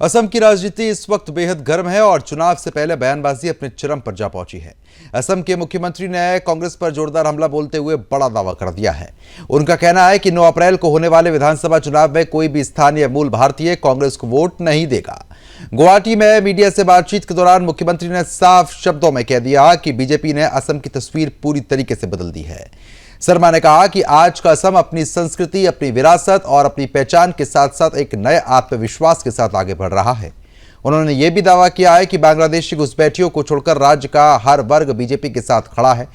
असम की राजनीति इस वक्त बेहद गर्म है और चुनाव से पहले बयानबाजी अपने चरम पर जा पहुंची है। असम के मुख्यमंत्री ने कांग्रेस पर जोरदार हमला बोलते हुए बड़ा दावा कर दिया है। उनका कहना है कि 9 अप्रैल को होने वाले विधानसभा चुनाव में कोई भी स्थानीय मूल भारतीय कांग्रेस को वोट नहीं देगा। गुवाहाटी में मीडिया से बातचीत के दौरान मुख्यमंत्री ने साफ शब्दों में कह दिया कि बीजेपी ने असम की तस्वीर पूरी तरीके से बदल दी है। शर्मा ने कहा कि आज का असम अपनी संस्कृति, अपनी विरासत और अपनी पहचान के साथ साथ एक नए आत्मविश्वास के साथ आगे बढ़ रहा है। उन्होंने यह भी दावा किया है कि बांग्लादेशी घुसपैठियों को छोड़कर राज्य का हर वर्ग बीजेपी के साथ खड़ा है।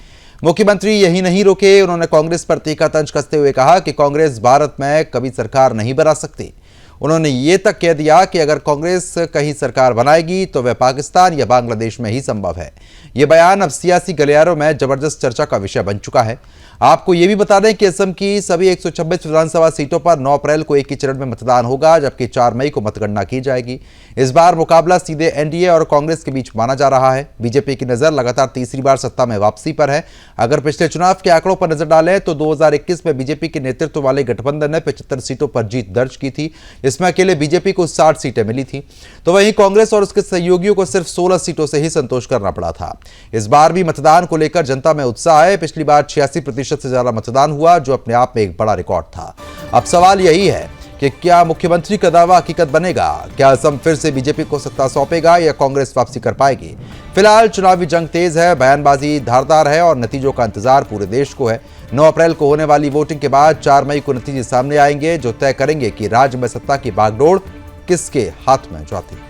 मुख्यमंत्री यही नहीं रुके, उन्होंने कांग्रेस पर तीखा तंज कसते हुए कहा कि कांग्रेस भारत में कभी सरकार नहीं बना सकती। उन्होंने ये तक कह दिया कि अगर कांग्रेस कहीं सरकार बनाएगी तो वह पाकिस्तान या बांग्लादेश में ही संभव है। यह बयान अब सियासी गलियारों में जबरदस्त चर्चा का विषय बन चुका है। आपको यह भी बता दें कि असम की सभी 126 विधानसभा सीटों पर 9 अप्रैल को एक ही चरण में मतदान होगा, जबकि 4 मई को मतगणना की जाएगी। इस बार मुकाबला सीधे एनडीए और कांग्रेस के बीच माना जा रहा है। बीजेपी की नजर लगातार तीसरी बार सत्ता में वापसी पर है। अगर पिछले चुनाव के आंकड़ों पर नजर डालें तो 2021 में बीजेपी के नेतृत्व वाले गठबंधन ने 75 सीटों पर जीत दर्ज की थी। इसमें अकेले बीजेपी को 60 सीटें मिली थी, तो वहीं कांग्रेस और उसके सहयोगियों को सिर्फ 16 सीटों से ही संतोष करना पड़ा था। इस बार भी मतदान को लेकर जनता में उत्साह है। पिछली बार 86% से ज्यादा मतदान हुआ, जो अपने आप में एक बड़ा रिकॉर्ड था। अब सवाल यही है कि क्या मुख्यमंत्री का दावा हकीकत बनेगा? क्या असम फिर से बीजेपी को सत्ता सौंपेगा या कांग्रेस वापसी कर पाएगी? फिलहाल चुनावी जंग तेज है, बयानबाजी धारदार है और नतीजों का इंतजार पूरे देश को है। 9 अप्रैल को होने वाली वोटिंग के बाद 4 मई को नतीजे सामने आएंगे, जो तय करेंगे कि राज्य में सत्ता की बागडोर किसके हाथ में जाती है।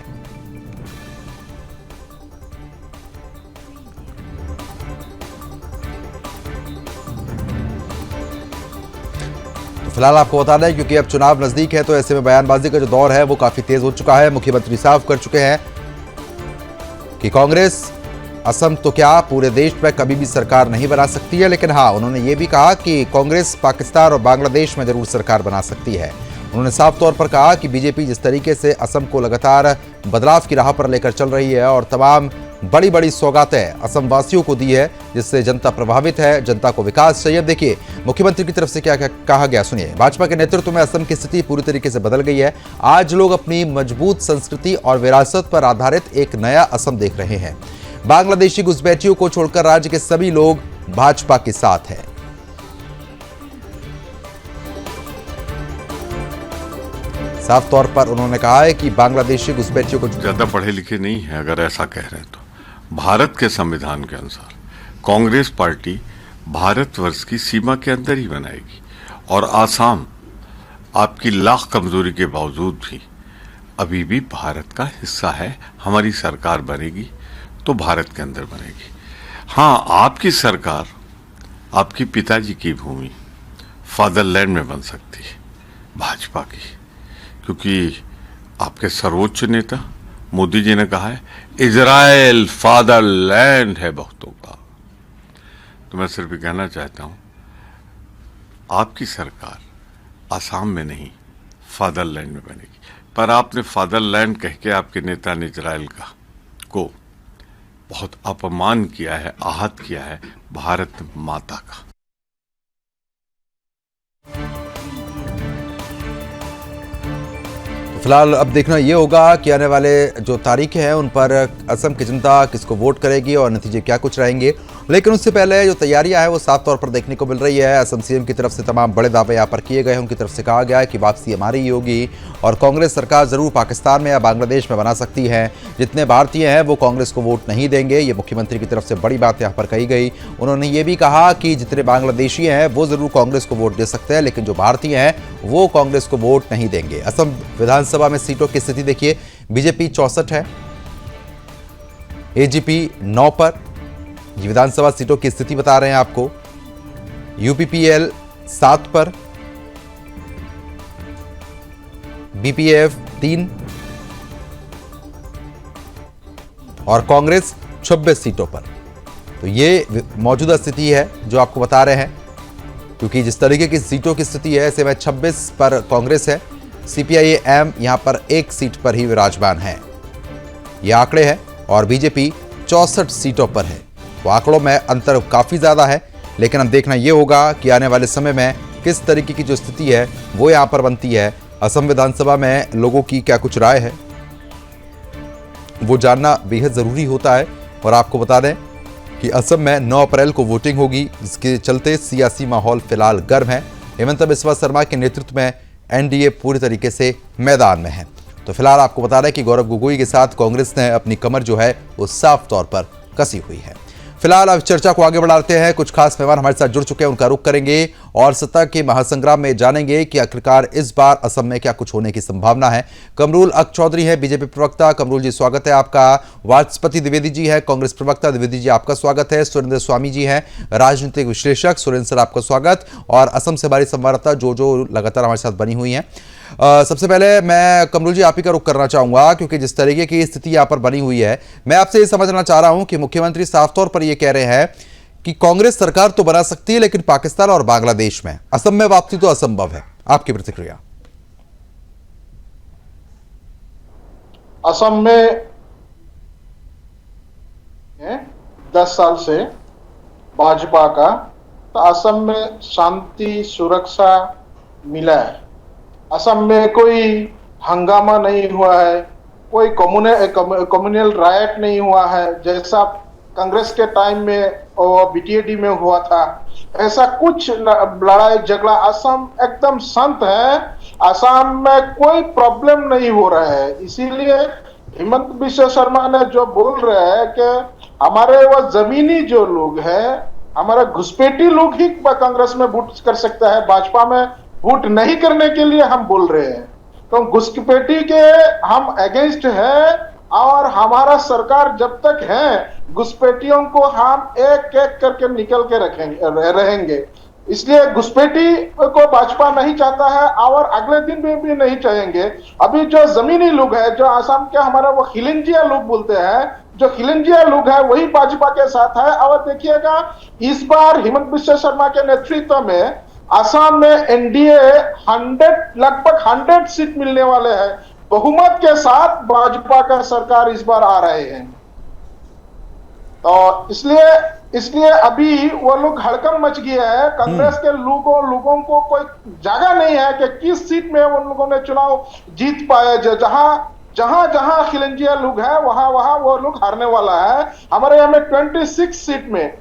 फिलहाल आपको बता दें, क्योंकि अब चुनाव नजदीक है तो ऐसे में बयानबाजी का जो दौर है वो काफी तेज हो चुका है। मुख्यमंत्री साफ कर चुके हैं कि कांग्रेस असम तो क्या पूरे देश में कभी भी सरकार नहीं बना सकती है, लेकिन हाँ, उन्होंने ये भी कहा कि कांग्रेस पाकिस्तान और बांग्लादेश में जरूर सरकार बना सकती है। उन्होंने साफ तौर पर कहा कि बीजेपी जिस तरीके से असम को लगातार बदलाव की राह पर लेकर चल रही है और तमाम बड़ी बड़ी सौगातें असम वासियों को दी है, जिससे जनता प्रभावित है, जनता को विकास चाहिए। देखिए मुख्यमंत्री की तरफ से क्या कहा गया, सुनिए। भाजपा के नेतृत्व में असम की स्थिति पूरी तरीके से बदल गई है। आज लोग अपनी मजबूत संस्कृति और विरासत पर आधारित एक नया असम देख रहे हैं। बांग्लादेशी घुसपैठियों को छोड़कर राज्य के सभी लोग भाजपा के साथ हैं। साफ तौर पर उन्होंने कहा है कि बांग्लादेशी घुसपैठियों को ज्यादा पढ़े लिखे नहीं है, अगर ऐसा कह रहे हैं तो भारत के संविधान के अनुसार कांग्रेस पार्टी भारतवर्ष की सीमा के अंदर ही बनाएगी और आसाम आपकी लाख कमजोरी के बावजूद भी अभी भी भारत का हिस्सा है। हमारी सरकार बनेगी तो भारत के अंदर बनेगी। हाँ, आपकी सरकार आपके पिताजी की भूमि फादरलैंड में बन सकती है, भाजपा की, क्योंकि आपके सर्वोच्च नेता मोदी जी ने कहा है इजराइल फादरलैंड है बहुतों का। तो मैं सिर्फ ये कहना चाहता हूं, आपकी सरकार आसाम में नहीं फादरलैंड में बनेगी। पर आपने फादरलैंड कह के आपके नेता ने इजराइल का को बहुत अपमान किया है, आहत किया है भारत माता का। फिलहाल अब देखना यह होगा कि आने वाले जो तारीखें हैं उन पर असम की जनता किसको वोट करेगी और नतीजे क्या कुछ रहेंगे। लेकिन उससे पहले जो तैयारियां हैं वो साफ तौर पर देखने को मिल रही है। असम सीएम की तरफ से तमाम बड़े दावे यहाँ पर किए गए हैं। उनकी तरफ से कहा गया है कि वापसी हमारी ही होगी और कांग्रेस सरकार जरूर पाकिस्तान में या बांग्लादेश में बना सकती है। जितने भारतीय हैं वो कांग्रेस को वोट नहीं देंगे, ये मुख्यमंत्री की तरफ से बड़ी बात यहाँ पर कही गई। उन्होंने ये भी कहा कि जितने बांग्लादेशी हैं वो जरूर कांग्रेस को वोट दे सकते हैं, लेकिन जो भारतीय हैं वो कांग्रेस को वोट नहीं देंगे। असम विधानसभा में सीटों की स्थिति देखिए, बीजेपी 64 है, एजीपी 9 पर। ये विधानसभा सीटों की स्थिति बता रहे हैं आपको। यूपीपीएल 7 पर, बीपीएफ 3 और कांग्रेस 26 सीटों पर। तो ये मौजूदा स्थिति है जो आपको बता रहे हैं, क्योंकि जिस तरीके की सीटों की स्थिति है ऐसे में 26 पर कांग्रेस है, सीपीआई-एम यहां पर 1 सीट पर ही विराजमान है। ये आंकड़े हैं और बीजेपी 64 सीटों पर है। तो आंकड़ों में अंतर काफी ज्यादा है, लेकिन अब देखना यह होगा कि आने वाले समय में किस तरीके की जो स्थिति है वो यहां पर बनती है। असम विधानसभा में लोगों की क्या कुछ राय है, वो जानना बेहद ज़रूरी होता है। और आपको बता दें कि असम में 9 अप्रैल को वोटिंग होगी, जिसके चलते सियासी माहौल फिलहाल गर्म है। हेमंत बिस्वा शर्मा के नेतृत्व में एनडीए पूरी तरीके से मैदान में है। तो फिलहाल आपको बता रहे हैं कि गौरव गोगोई के साथ कांग्रेस ने अपनी कमर जो है वो साफ तौर पर कसी हुई है। फिलहाल अब चर्चा को आगे बढ़ाते हैं। कुछ खास मेहमान हमारे साथ जुड़ चुके हैं, उनका रुख करेंगे और सत्ता के महासंग्राम में जानेंगे कि आखिरकार इस बार असम में क्या कुछ होने की संभावना है। कमरुल हक चौधरी है बीजेपी प्रवक्ता। कमरुल जी स्वागत है आपका। वाचस्पति द्विवेदी जी है कांग्रेस प्रवक्ता। द्विवेदी जी आपका स्वागत है। सुरेंद्र स्वामी जी हैं राजनीतिक विश्लेषक। सुरेंद्र सर आपका स्वागत। और असम से हमारी संवाददाता जो लगातार हमारे साथ बनी हुई हैं। सबसे पहले मैं कमरुल जी आप ही का रुख करना चाहूंगा, क्योंकि जिस तरीके की स्थिति यहां पर बनी हुई है, मैं आपसे ये समझना चाह रहा हूं कि मुख्यमंत्री साफ तौर पर ये कह रहे हैं कि कांग्रेस सरकार तो बना सकती है, लेकिन पाकिस्तान और बांग्लादेश में, असम में वापसी तो असंभव है। आपकी प्रतिक्रिया? असम में 10 साल से भाजपा का, तो असम में शांति सुरक्षा मिला है। असम में कोई हंगामा नहीं हुआ है, कोई कम्युनल रायट नहीं हुआ है जैसा कांग्रेस के टाइम में और बीटीएडी में हुआ था। ऐसा कुछ लड़ाई झगड़ा, असम एकदम शांत है। असम में कोई प्रॉब्लम नहीं हो रहा है। इसीलिए हेमंत बिस्वा शर्मा ने जो बोल रहे हैं कि हमारे वो जमीनी जो लोग हैं, हमारे घुसपैठी लोग ही कांग्रेस में वोट कर सकता है, भाजपा में वोट नहीं करने के लिए हम बोल रहे हैं। तो घुसपैठी के हम अगेंस्ट हैं और हमारा सरकार जब तक है घुसपैठियों को हम एक एक करके निकल के रहेंगे। इसलिए घुसपैठी को भाजपा नहीं चाहता है और अगले दिन में भी नहीं चाहेंगे। अभी जो जमीनी लोग है, जो आसाम के हमारा वो खिलंजिया लोग बोलते हैं, जो खिलंजिया लोग है वही भाजपा के साथ है। और देखिएगा इस बार हेमंत बिस्वा शर्मा के नेतृत्व में असम में एनडीए लगभग 100 सीट मिलने वाले हैं। बहुमत के साथ भाजपा का सरकार इस बार आ रहे हैं। तो इसलिए अभी वो लोग हड़कंप मच गया है। कांग्रेस के लोगों को कोई जगह नहीं है कि किस सीट में उन लोगों ने चुनाव जीत पाए। जहां खिलंजिया लोग है वहां वो लोग हारने वाला है। हमारे यहाँ में 26 सीट में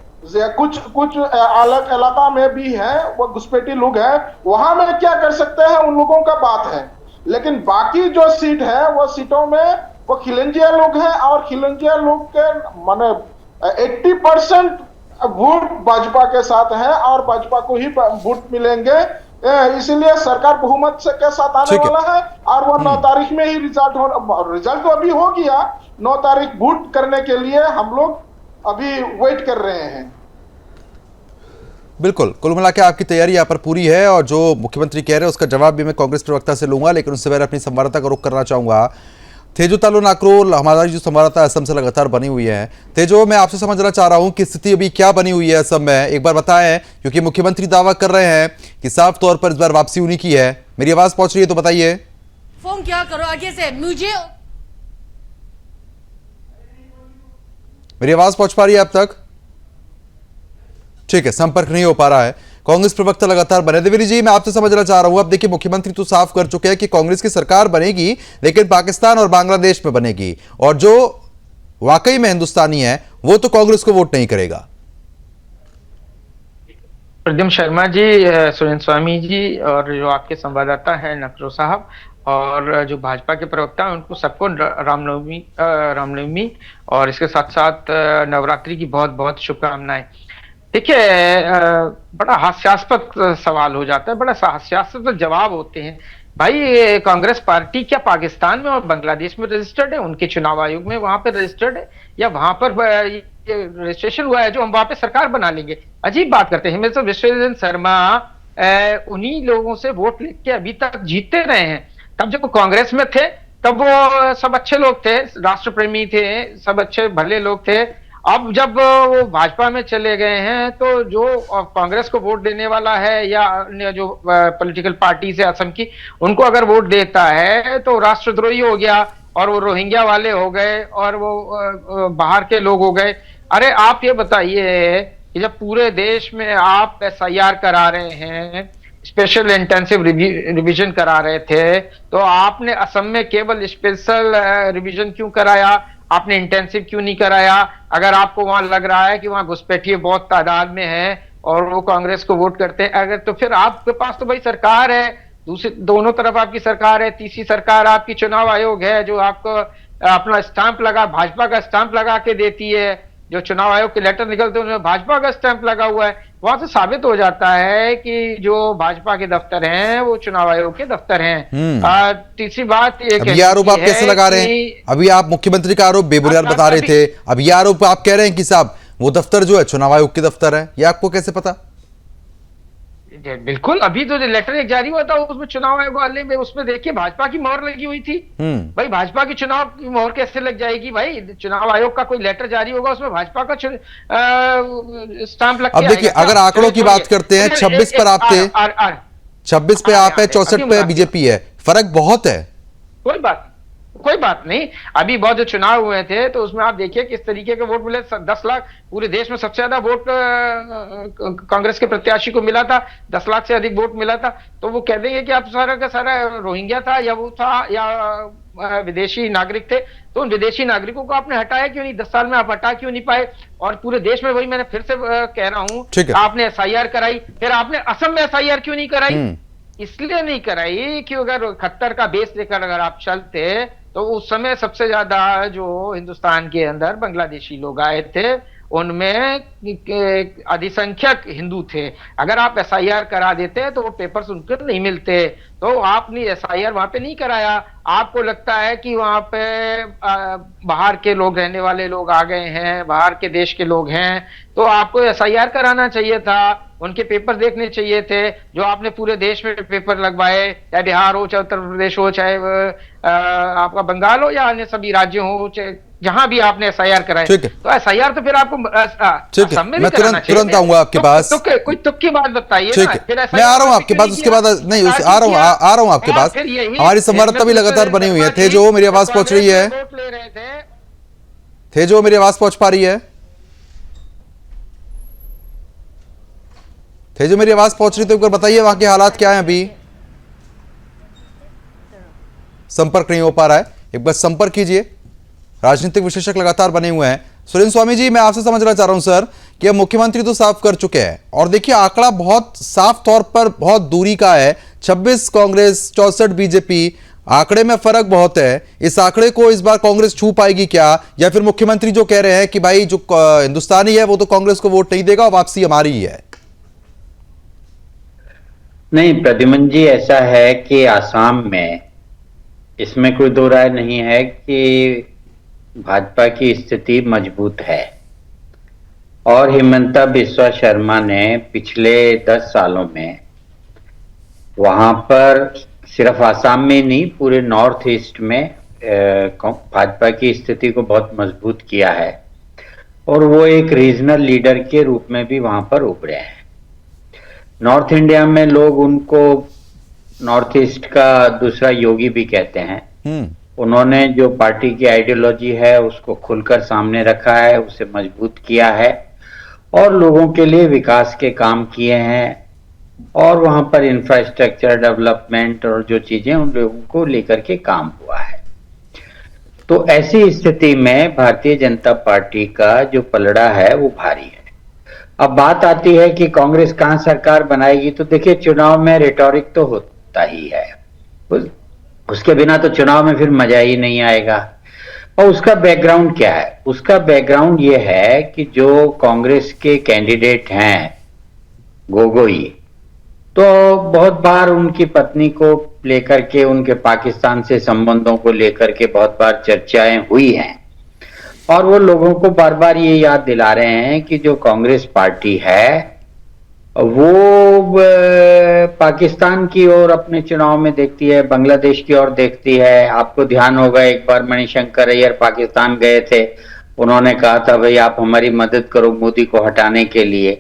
कुछ अलग इलाका में भी है वो घुसपैठी लोग है, वहां में क्या कर सकते हैं उन लोगों का बात है। लेकिन बाकी जो सीट है वो सीटों में वो खिलंजिया लोग हैं और खिलंजिया लोग के माने 80% वोट भाजपा के साथ है और भाजपा को ही वोट मिलेंगे। इसीलिए सरकार बहुमत के साथ आने वाला है और वो 9 तारीख में ही रिजल्ट तो अभी हो गया। 9 तारीख वोट करने के लिए हम लोग अभी वेट कर रहे हैं। बिल्कुल, कुल मिला के आपकी तैयारी यहाँ पर पूरी है और जो मुख्यमंत्री कह रहे हैं उसका जवाब भी मैं कांग्रेस प्रवक्ता से लूंगा, लेकिन उससे पहले अपनी संवाददाता का रुख करना चाहूंगा। तेजो तालो नाकरोल हमारी जो संवाददाता असम से लगातार बनी हुई है। तेजो, मैं आपसे समझना चाह रहा हूं कि स्थिति अभी क्या बनी हुई है असम में, एक बार बताएं, क्योंकि मुख्यमंत्री दावा कर रहे हैं कि साफ तौर पर इस बार वापसी उन्हीं की है। मेरी आवाज पहुंच रही है तो बताइए। फोन क्या करो आगे से मुझे। मेरी आवाज पहुंच पा रही है अब तक? ठीक है, संपर्क नहीं हो पा रहा है। कांग्रेस प्रवक्ता लगातार बने। द्विवेदी जी, मैं आपसे समझना चाह रहा हूं, अब देखिए मुख्यमंत्री तो साफ कर चुके हैं कि कांग्रेस की सरकार बनेगी, लेकिन पाकिस्तान और बांग्लादेश में बनेगी, और जो वाकई में हिंदुस्तानी है वो तो कांग्रेस को वोट नहीं करेगा। प्रद्युम्न शर्मा जी, सुरेंद्र स्वामी जी और जो आपके संवाददाता हैं नकरो साहब और जो भाजपा के प्रवक्ता हैं, उनको सबको रामनवमी और इसके साथ साथ नवरात्रि की बहुत बहुत शुभकामनाएं। देखिए, बड़ा हास्यास्पद सवाल हो जाता है, बड़ा हास्यास्पद जवाब होते हैं। भाई, कांग्रेस पार्टी क्या पाकिस्तान में और बांग्लादेश में रजिस्टर्ड है? उनके चुनाव आयोग में वहां पर रजिस्टर्ड है, या वहां पर रजिस्ट्रेशन हुआ है जो हम वहां पे सरकार बना लेंगे? अजीब बात करते हैं। हेमंत बिस्वा शर्मा उन्हीं लोगों से वोट लेके अभी तक जीतते रहे हैं। तब जब वो कांग्रेस में थे तब वो सब अच्छे लोग थे, राष्ट्र प्रेमी थे, सब अच्छे भले लोग थे। अब जब वो भाजपा में चले गए हैं तो जो कांग्रेस को वोट देने वाला है या अन्य जो पॉलिटिकल पार्टी है असम की, उनको अगर वोट देता है तो राष्ट्रद्रोही हो गया और वो रोहिंग्या वाले हो गए और वो बाहर के लोग हो गए। अरे आप ये बताइए कि जब पूरे देश में आप एसआईआर करा रहे हैं, स्पेशल इंटेंसिव रिवीजन करा रहे थे, तो आपने असम में केवल स्पेशल रिवीजन क्यों कराया? आपने इंटेंसिव क्यों नहीं कराया? अगर आपको वहां लग रहा है कि वहां घुसपैठिए बहुत तादाद में है और वो कांग्रेस को वोट करते हैं, अगर तो फिर आपके पास तो भाई सरकार है, दूसरी दोनों तरफ आपकी सरकार है, तीसरी सरकार आपकी चुनाव आयोग है जो आपको अपना स्टैंप लगा, भाजपा का स्टैंप लगा के देती है। जो चुनाव आयोग के लेटर निकलते हैं उनमें भाजपा का स्टैंप लगा हुआ है। वहां से साबित हो जाता है कि जो भाजपा के दफ्तर हैं वो चुनाव आयोग के दफ्तर हैं। तीसरी बात ये अब ये आरोप आप कैसे लगा रहे हैं? अभी आप मुख्यमंत्री का आरोप बेबुनियाद बता रहे थे, अब ये आरोप आप कह रहे हैं कि साहब वो दफ्तर जो है चुनाव आयोग के दफ्तर है, ये आपको कैसे पता? बिल्कुल, अभी तो जो लेटर एक जारी हुआ था उसमें चुनाव आयोग वाले में, उसमें देखिए भाजपा की मोहर लगी हुई थी। भाई भाजपा की चुनाव की मोहर कैसे लग जाएगी? भाई चुनाव आयोग का कोई लेटर जारी होगा उसमें भाजपा का स्टाम्प लग। अब देखिए, अगर आंकड़ों की बात करते हैं, 26 पर आप थे, 26 पे आप है, 64 पे बीजेपी है, फर्क बहुत है। कोई बात नहीं, अभी बहुत जो चुनाव हुए थे तो उसमें आप देखिए किस तरीके के वोट मिले। 10 लाख, पूरे देश में सबसे ज्यादा वोट कांग्रेस के प्रत्याशी को मिला था, 10 लाख से अधिक वोट मिला था। तो वो कह देंगे कि आप सारा का सारा रोहिंग्या था या वो था या विदेशी नागरिक थे, तो उन विदेशी नागरिकों को आपने हटाया क्यों नहीं? 10 साल में आप हटा क्यों नहीं पाए? और पूरे देश में, वही मैंने फिर से कह रहा हूं, आपने SIR कराई, फिर आपने असम में SIR क्यों नहीं कराई? इसलिए नहीं कराई कि अगर 71 का बेस लेकर अगर आप चलते तो उस समय सबसे ज्यादा जो हिंदुस्तान के अंदर बांग्लादेशी लोग आए थे उनमें अधिसंख्यक हिंदू थे। अगर आप SIR करा देते तो वो पेपर्स उनको नहीं मिलते, तो आपने SIR वहां पे नहीं कराया। आपको लगता है कि वहां पे बाहर के लोग, रहने वाले लोग आ गए हैं, बाहर के देश के लोग हैं, तो आपको SIR कराना चाहिए था, उनके पेपर देखने चाहिए थे। जो आपने पूरे देश में पेपर लगवाए, चाहे बिहार हो, चाहे उत्तर प्रदेश हो, चाहे आपका बंगाल हो या अन्य सभी राज्य हो, चाहे जहां भी आपने SIR कराए, तो SIR तो फिर आपको मैं तुरंत आऊंगा आपके पास। कोई तुक की बात बताइए ना, फिर मैं आ रहा हूं आपके पास, उसके बाद नहीं आ रहा हूं आपके पास। हमारी संवाददाता भी लगातार बनी हुई है। थे जो मेरी आवाज पहुंच रही है, थे जो मेरी आवाज पहुंच पा रही है, थे जो मेरी आवाज पहुंच रही, तो एक बार बताइए वहां के हालात क्या हैं? अभी संपर्क नहीं हो पा रहा है, एक बार संपर्क कीजिए। राजनीतिक विशेषज्ञ लगातार बने हुए हैं। सुरेंद्र स्वामी जी, मैं आपसे समझना चाह रहा हूं सर कि अब मुख्यमंत्री तो साफ कर चुके हैं और देखिए आंकड़ा बहुत साफ तौर पर बहुत दूरी का है, 26 कांग्रेस, 64 बीजेपी, आंकड़े में फर्क बहुत है। इस आंकड़े को इस बार कांग्रेस छू पाएगी क्या, या फिर मुख्यमंत्री जो कह रहे हैं कि भाई जो हिंदुस्तानी है वो तो कांग्रेस को वोट नहीं देगा और वापसी हमारी ही है? नहीं प्रद्युमन जी, ऐसा है कि आसाम में इसमें कोई दो राय नहीं है कि भाजपा की स्थिति मजबूत है और हिमंता बिस्वा शर्मा ने पिछले 10 सालों में वहां पर सिर्फ आसाम में नहीं, पूरे नॉर्थ ईस्ट में भाजपा की स्थिति को बहुत मजबूत किया है और वो एक रीजनल लीडर के रूप में भी वहां पर उभरे हैं। नॉर्थ इंडिया में लोग उनको नॉर्थ ईस्ट का दूसरा योगी भी कहते हैं। उन्होंने जो पार्टी की आइडियोलॉजी है उसको खुलकर सामने रखा है, उसे मजबूत किया है और लोगों के लिए विकास के काम किए हैं और वहां पर इंफ्रास्ट्रक्चर डेवलपमेंट और जो चीजें उन लोगों को लेकर के काम हुआ है। तो ऐसी स्थिति में भारतीय जनता पार्टी का जो पलड़ा है वो भारी है। अब बात आती है कि कांग्रेस कहां सरकार बनाएगी, तो देखिए चुनाव में रिटोरिक तो होता ही है, उसके बिना तो चुनाव में फिर मजा ही नहीं आएगा। और उसका बैकग्राउंड क्या है? उसका बैकग्राउंड ये है कि जो कांग्रेस के कैंडिडेट हैं गोगोई, तो बहुत बार उनकी पत्नी को लेकर के, उनके पाकिस्तान से संबंधों को लेकर के बहुत बार चर्चाएं हुई हैं और वो लोगों को बार बार ये याद दिला रहे हैं कि जो कांग्रेस पार्टी है वो पाकिस्तान की ओर अपने चुनाव में देखती है, बांग्लादेश की ओर देखती है। आपको ध्यान होगा एक बार मणिशंकर अय्यर पाकिस्तान गए थे, उन्होंने कहा था भाई आप हमारी मदद करो मोदी को हटाने के लिए।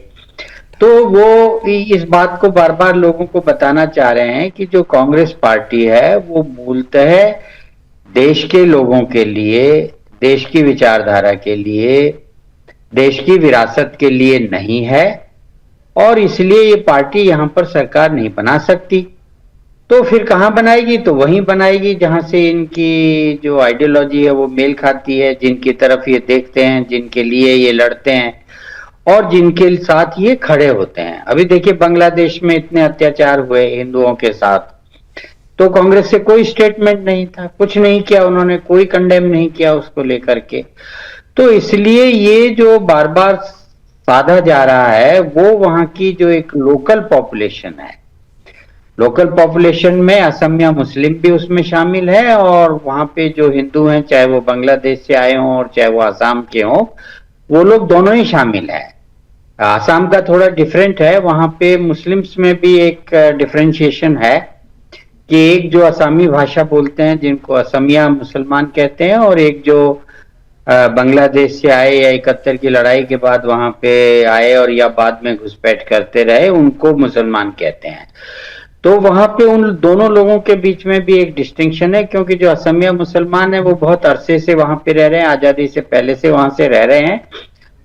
तो वो इस बात को बार बार लोगों को बताना चाह रहे हैं कि जो कांग्रेस पार्टी है वो मूलतः देश के लोगों के लिए, देश की विचारधारा के लिए, देश की विरासत के लिए नहीं है और इसलिए ये पार्टी यहां पर सरकार नहीं बना सकती। तो फिर कहाँ बनाएगी? तो वहीं बनाएगी जहां से इनकी जो आइडियोलॉजी है वो मेल खाती है, जिनकी तरफ ये देखते हैं, जिनके लिए ये लड़ते हैं और जिनके साथ ये खड़े होते हैं। अभी देखिए बांग्लादेश में इतने अत्याचार हुए हिंदुओं के साथ, तो कांग्रेस से कोई स्टेटमेंट नहीं था, कुछ नहीं किया उन्होंने, कोई कंडेम नहीं किया उसको लेकर के। तो इसलिए ये जो बार बार साधा जा रहा है वो वहां की जो एक लोकल पॉपुलेशन है, लोकल पॉपुलेशन में असमिया मुस्लिम भी उसमें शामिल है, और वहां पे जो हिंदू हैं चाहे वो बांग्लादेश से आए हों और चाहे वो आसाम के हों, वो लोग दोनों ही शामिल है। आसाम का थोड़ा डिफरेंट है, वहां पे मुस्लिम्स में भी एक डिफरेंशिएशन है कि एक जो असमी भाषा बोलते हैं जिनको असमिया मुसलमान कहते हैं, और एक जो बांग्लादेश से आए या 71 की लड़ाई के बाद वहां पे आए और या बाद में घुसपैठ करते रहे उनको मुसलमान कहते हैं। तो वहां पे उन दोनों लोगों के बीच में भी एक डिस्टिंक्शन है, क्योंकि जो असमिया मुसलमान है वो बहुत अरसे से वहां पे रह रहे हैं, आजादी से पहले से वहां से रह रहे हैं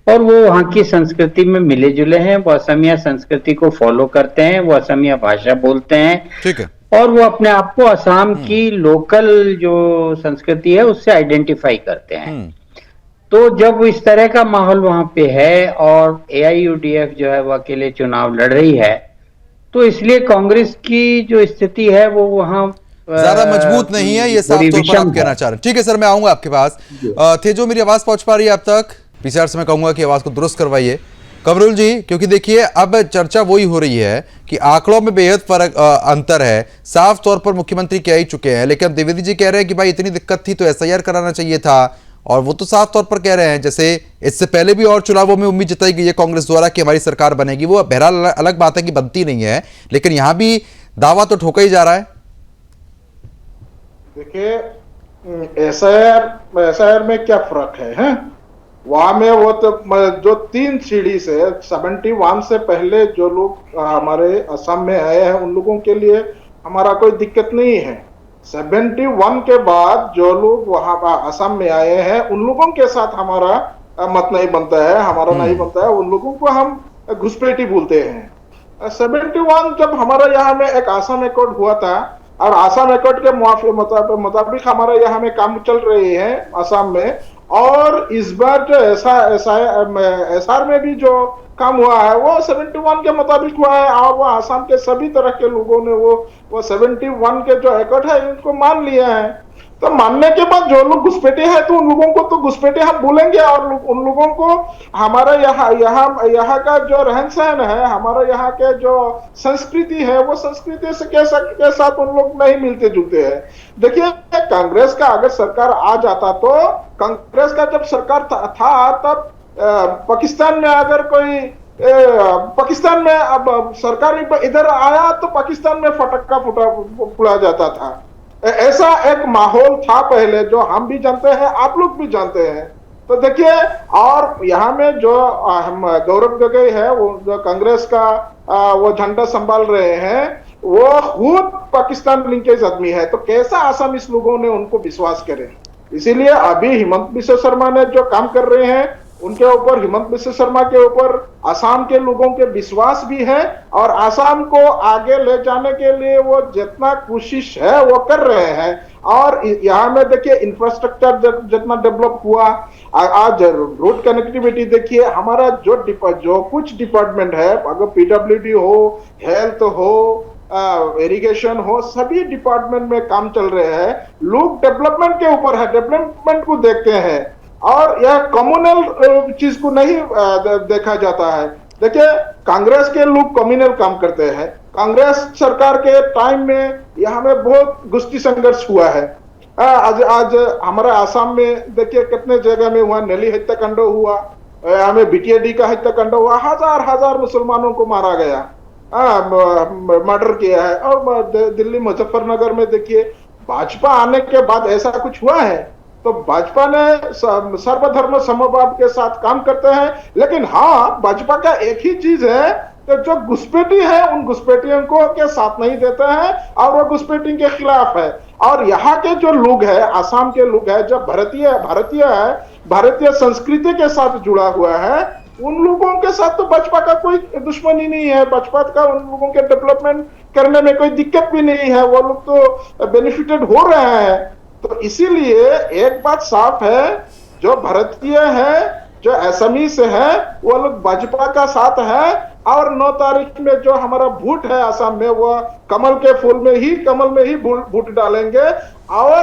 और वो वहां की संस्कृति में मिले जुले हैं, वो असमिया संस्कृति को फॉलो करते हैं, वो असमिया भाषा बोलते हैं, ठीक है, और वो अपने आप को असम की लोकल जो संस्कृति है उससे आइडेंटिफाई करते हैं। तो जब इस तरह का माहौल वहां पे है और AIUDF जो है वो अकेले चुनाव लड़ रही है, तो इसलिए कांग्रेस की जो स्थिति है वो वहां ज्यादा मजबूत नहीं है, ये साफ तौर पर आप कहना चाह रहे हैं। ठीक है सर, मैं आऊंगा आपके पास। थे जो मेरी आवाज पहुंच पा रही है अब तक? PCR से मैं कहूंगा कि आवाज को दुरुस्त करवाइए कमरुल जी, क्योंकि देखिए अब चर्चा वही हो रही है कि आंकड़ों में बेहद फर्क अंतर है। साफ तौर पर मुख्यमंत्री कह ही चुके हैं, लेकिन द्विवेदी जी कह रहे हैं कि भाई इतनी दिक्कत थी तो SIR कराना चाहिए था, और वो तो साफ तौर पर कह रहे हैं जैसे इससे पहले भी और चुनावों में उम्मीद जताई गई है कांग्रेस द्वारा कि हमारी सरकार बनेगी। वो बहरहाल अलग बात है कि बनती नहीं है, लेकिन यहां भी दावा तो ठोका ही जा रहा है। देखिए SIR में क्या फर्क है? वहां में वो तो जो 3 सीढ़ी से 71 से पहले जो लोग हमारे असम में आए हैं उन लोगों के लिए हमारा कोई दिक्कत नहीं है। 71 के बाद जो लोग वहां असम में आए हैं उन लोगों के साथ हमारा मत नहीं बनता है, हमारा नहीं बनता है, उन लोगों को हम घुसपैठी बोलते हैं। 71 जब हमारा यहाँ में एक आसाम एकॉर्ड हुआ था और आसाम एकॉर्ड के मुताबिक हमारा यहाँ में काम चल रहे हैं असम में, और इस बार जो SR में भी जो काम हुआ है वो 71 के मुताबिक हुआ है, और वो आसाम के सभी तरह के लोगों ने वो 71 के जो एकॉर्ड है इनको मान लिया है। तो मानने के बाद जो लोग घुसपैठे हैं तो उन लोगों को तो घुसपैठे हम बोलेंगे, और उन लोगों को हमारा यहाँ का जो रहन सहन है, हमारा यहाँ के जो संस्कृति है वो संस्कृति से के साथ उन लोग नहीं मिलते जुलते हैं। देखिए कांग्रेस का अगर सरकार आ जाता तो कांग्रेस का जब सरकार था तब पाकिस्तान में अगर कोई पाकिस्तान में अब सरकार इधर आया तो पाकिस्तान में फटक्का फुड़ा जाता था। ऐसा एक माहौल था पहले जो हम भी जानते हैं, आप लोग भी जानते हैं। तो देखिए, और यहाँ में जो हम गौरव गोगोई है वो जो कांग्रेस का वो झंडा संभाल रहे हैं वो खुद पाकिस्तान लिंकेज आदमी है, तो कैसा आसाम इस लोगों ने उनको विश्वास करे। इसीलिए अभी हिमंत बिस्वा शर्मा ने जो काम कर रहे हैं उनके ऊपर, हिमंत बिस्वा शर्मा के ऊपर आसाम के लोगों के विश्वास भी है, और आसाम को आगे ले जाने के लिए वो जितना कोशिश है वो कर रहे हैं। और यहाँ में देखिए इंफ्रास्ट्रक्चर जितना डेवलप हुआ, आज रोड कनेक्टिविटी देखिए, हमारा जो कुछ डिपार्टमेंट है, अगर PWD हो, हेल्थ हो, इरिगेशन हो, सभी डिपार्टमेंट में काम चल रहे हैं। लोग डेवलपमेंट के ऊपर है, डेवलपमेंट को देखते हैं, और यह कम्युनल चीज को नहीं देखा जाता है। देखिए कांग्रेस के लोग कम्युनल काम करते हैं। कांग्रेस सरकार के टाइम में यहाँ में बहुत गुस्ती संघर्ष हुआ है। आज हमारे आसाम में देखिए कितने जगह में हुआ, नेली हत्याकांड हुआ, हमें BTAD का हत्याकांड हुआ, हजार मुसलमानों को मारा गया, मर्डर किया है। और दिल्ली मुजफ्फरनगर में देखिए भाजपा आने के बाद ऐसा कुछ हुआ है? तो भाजपा ने सर्वधर्म समभाव के साथ काम करते हैं, लेकिन हाँ भाजपा का एक ही चीज है कि जो घुसपैठी है उन घुसपैठियों को के साथ नहीं देते हैं और वो घुसपैठी के खिलाफ है। और यहाँ के जो लोग हैं, आसाम के लोग हैं, जो भारतीय है, भारतीय संस्कृति के साथ जुड़ा हुआ है, उन लोगों के साथ तो भाजपा का कोई दुश्मनी नहीं है, भाजपा का उन लोगों के डेवलपमेंट करने में कोई दिक्कत भी नहीं है, वो लोग तो बेनिफिटेड हो रहे हैं। तो इसीलिए एक बात साफ है, जो भारतीय है, जो असमी से है, वो लोग भाजपा का साथ है। और 9 तारीख में जो हमारा वोट है असम में, वो कमल में ही वोट डालेंगे। और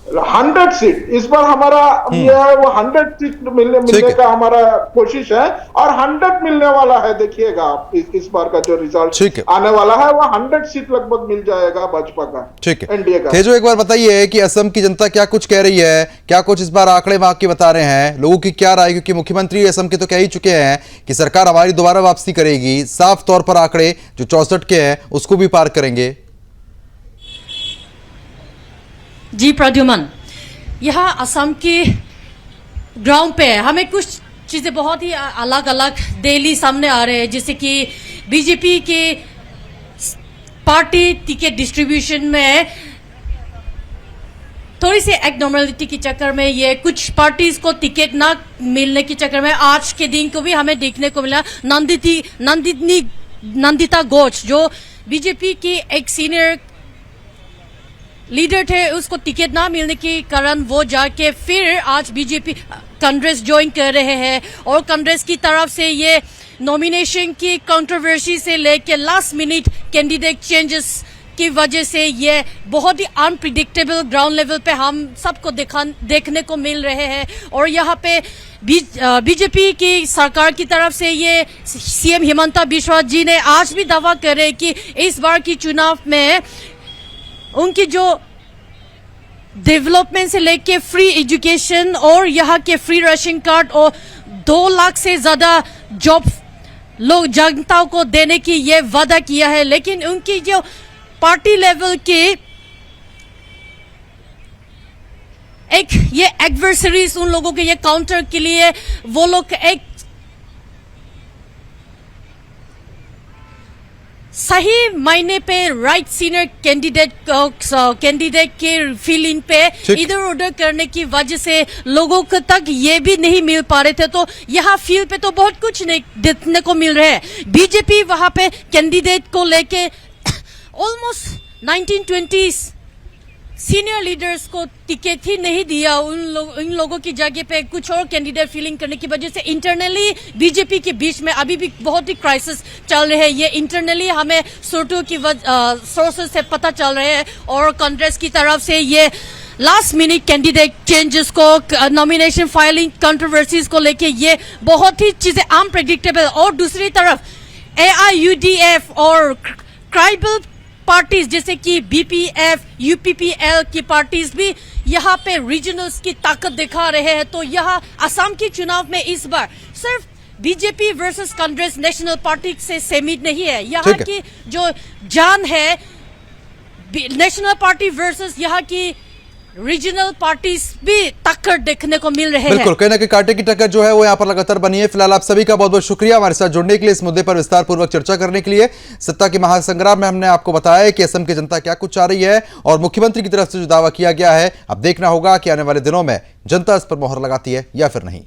100 सीट इस बार हमारा ये है, वो 100 सीट मिलने का हमारा कोशिश है, और 100 मिलने वाला है। देखिएगा आप इस बार का जो रिजल्ट आने वाला है, वो 100 सीट लगभग मिल जाएगा भाजपा का, ठीक है। एनडीए का। तेजो, एक बार बताइए कि असम की जनता क्या कुछ कह रही है, क्या कुछ इस बार आंकड़े वहां के बता रहे हैं, लोगों की क्या राय? क्योंकि मुख्यमंत्री असम के तो कह ही चुके हैं कि सरकार हमारी दोबारा वापसी करेगी, साफ तौर पर आंकड़े जो 64 के हैं उसको भी पार करेंगे। जी प्रद्युमन, यहाँ असम के ग्राउंड पे हमें कुछ चीज़ें बहुत ही अलग अलग डेली सामने आ रहे हैं, जैसे कि बीजेपी के पार्टी टिकट डिस्ट्रीब्यूशन में थोड़ी सी एबनॉर्मलिटी के चक्कर में, ये कुछ पार्टीज को टिकट ना मिलने के चक्कर में आज के दिन को भी हमें देखने को मिला नंदिता घोष, जो बीजेपी की एक सीनियर लीडर थे, उसको टिकट ना मिलने के कारण वो जाके फिर आज बीजेपी कांग्रेस ज्वाइन कर रहे हैं। और कांग्रेस की तरफ से ये नॉमिनेशन की कंट्रोवर्सी से लेकर लास्ट मिनट कैंडिडेट चेंजेस की वजह से ये बहुत ही अनप्रिडिक्टेबल ग्राउंड लेवल पे हम सबको देखने को मिल रहे हैं। और यहाँ पे बीजेपी की सरकार की तरफ से ये सीएम हिमंता बिस्वा जी ने आज भी दावा करे कि इस बार की चुनाव में उनकी जो डेवलपमेंट से लेके फ्री एजुकेशन और यहाँ के फ्री राशन कार्ड और 2 लाख से ज्यादा जॉब लोग जनता को देने की ये वादा किया है। लेकिन उनकी जो पार्टी लेवल के एक ये एडवर्सरीज उन लोगों के ये काउंटर के लिए वो लोग एक सही मायने पे राइट सीनियर कैंडिडेट के फीलिंग पे इधर उधर करने की वजह से लोगों को तक ये भी नहीं मिल पा रहे थे। तो यहाँ फील्ड पे तो बहुत कुछ नहीं देखने को मिल रहा है। बीजेपी वहां पे कैंडिडेट को लेके ऑलमोस्ट 1920s सीनियर लीडर्स को टिकट ही नहीं दिया। इन लोगों की जगह पे कुछ और कैंडिडेट फीलिंग करने की वजह से इंटरनली बीजेपी के बीच में अभी भी बहुत ही क्राइसिस चल रहे हैं। ये इंटरनली हमें सोर्सों की सोर्सेस से पता चल रहे हैं। और कांग्रेस की तरफ से ये लास्ट मिनट कैंडिडेट चेंजेस को, नॉमिनेशन फाइलिंग कंट्रोवर्सीज को लेके ये बहुत ही चीजें अनप्रेडिक्टेबल। और दूसरी तरफ AIUDF और ट्राइबल पार्टीज जैसे कि BPF, UPPL की पार्टीज भी यहाँ पे रीजनल्स की ताकत दिखा रहे हैं। तो यहाँ असम के चुनाव में इस बार सिर्फ BJP versus Congress national party से सीमित नहीं है। यहाँ की जो जान है नेशनल पार्टी वर्सेस यहाँ की रीजनल पार्टीज भी टक्कर देखने को मिल रहे हैं। बिल्कुल, कहीं ना कहीं कांटे की टक्कर जो है वो यहाँ पर लगातार बनी है। फिलहाल आप सभी का बहुत बहुत शुक्रिया हमारे साथ जुड़ने के लिए, इस मुद्दे पर विस्तार पूर्वक चर्चा करने के लिए। सत्ता के महासंग्राम में हमने आपको बताया है कि असम की जनता क्या कुछ चाह रही है और मुख्यमंत्री की तरफ से जो दावा किया गया है, अब देखना होगा कि आने वाले दिनों में जनता इस पर मोहर लगाती है या फिर नहीं।